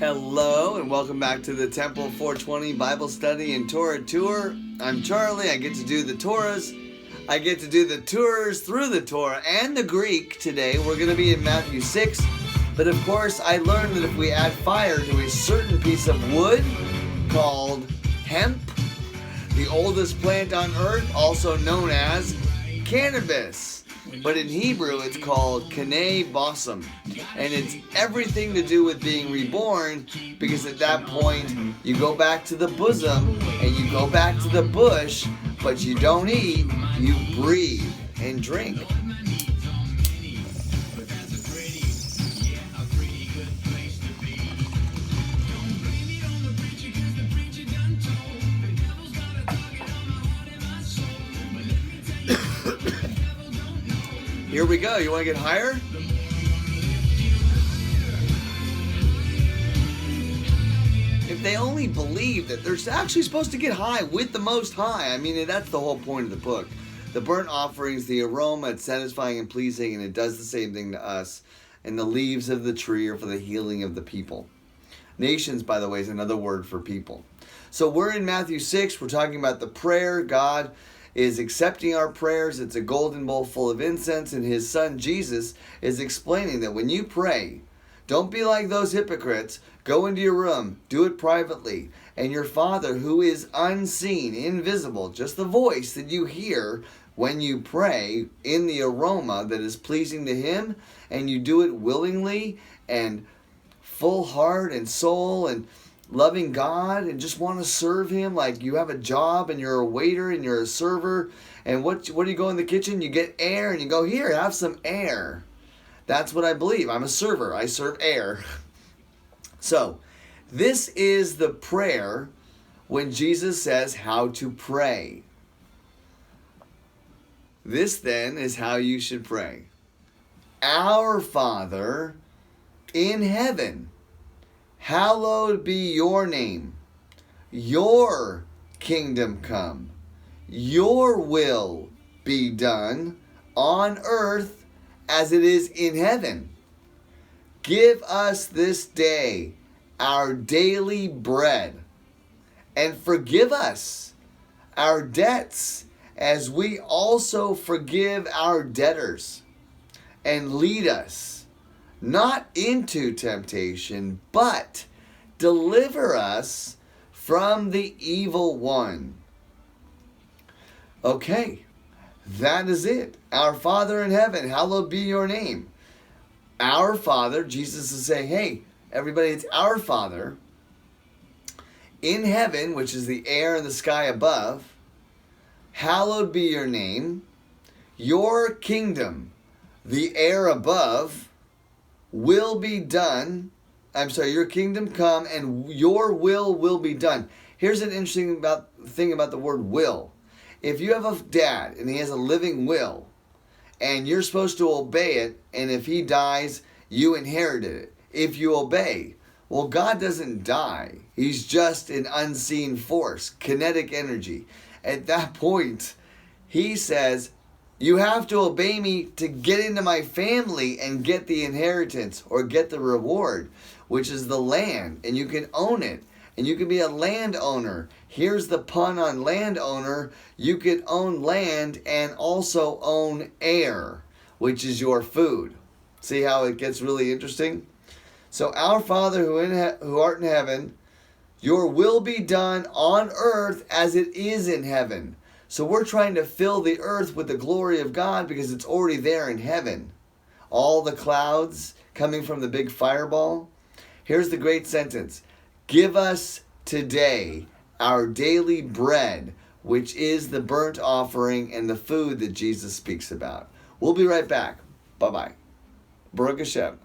Hello and welcome back to the Temple420 Bible Study and Torah Tour. I'm Charlie. I get to do the Torahs. I get to do the tours through the Torah and the Greek today. We're going to be in Matthew 6. But of course, I learned that if we add fire to a certain piece of wood called hemp, the oldest plant on earth, also known as cannabis. But in Hebrew, it's called Kanah Bosom. And it's everything to do with being reborn, because at that point, you go back to the bosom and you go back to the bush, but you don't eat, you breathe and drink. Here we go. You want to get higher? If they only believe that they're actually supposed to get high with the Most High. I mean, that's the whole point of the book. The burnt offerings, the aroma, it's satisfying and pleasing, and it does the same thing to us. And the leaves of the tree are for the healing of the people. Nations, by the way, is another word for people. So we're in Matthew 6. We're talking about the prayer. God is accepting our prayers. It's a golden bowl full of incense, and his son Jesus is explaining that when you pray, don't be like those hypocrites. Go into your room, do it privately, and your Father who is unseen, invisible, just the voice that you hear when you pray in the aroma that is pleasing to him, and you do it willingly and full heart and soul and loving God and just want to serve him, like you have a job and you're a waiter and you're a server, and what do you go in the kitchen? You get air and you go, here, have some air. That's what I believe. I'm a server. I serve air. So this is the prayer when Jesus says how to pray. This then is how you should pray. Our Father in heaven, hallowed be your name. Your kingdom come. Your will be done on earth as it is in heaven. Give us this day our daily bread, and forgive us our debts as we also forgive our debtors. And lead us not into temptation, but deliver us from the evil one. Okay, that is it. Our Father in heaven, hallowed be your name. Our Father, Jesus is saying, hey, everybody, it's our Father in heaven, which is the air and the sky above. Hallowed be your name. Your kingdom, the air above, will be done. Your kingdom come and your will be done. Here's an interesting thing about the word will. If you have a dad and he has a living will, and you're supposed to obey it, and if he dies, you inherited it. If you obey, well, God doesn't die. He's just an unseen force, kinetic energy. At that point, he says, you have to obey me to get into my family and get the inheritance or get the reward, which is the land, and you can own it. And you can be a landowner. Here's the pun on landowner. You can own land and also own air, which is your food. See how it gets really interesting? So, our Father who art in heaven, your will be done on earth as it is in heaven. So we're trying to fill the earth with the glory of God because it's already there in heaven. All the clouds coming from the big fireball. Here's the great sentence. Give us today our daily bread, which is the burnt offering and the food that Jesus speaks about. We'll be right back. Bye-bye. Baruch Hashem.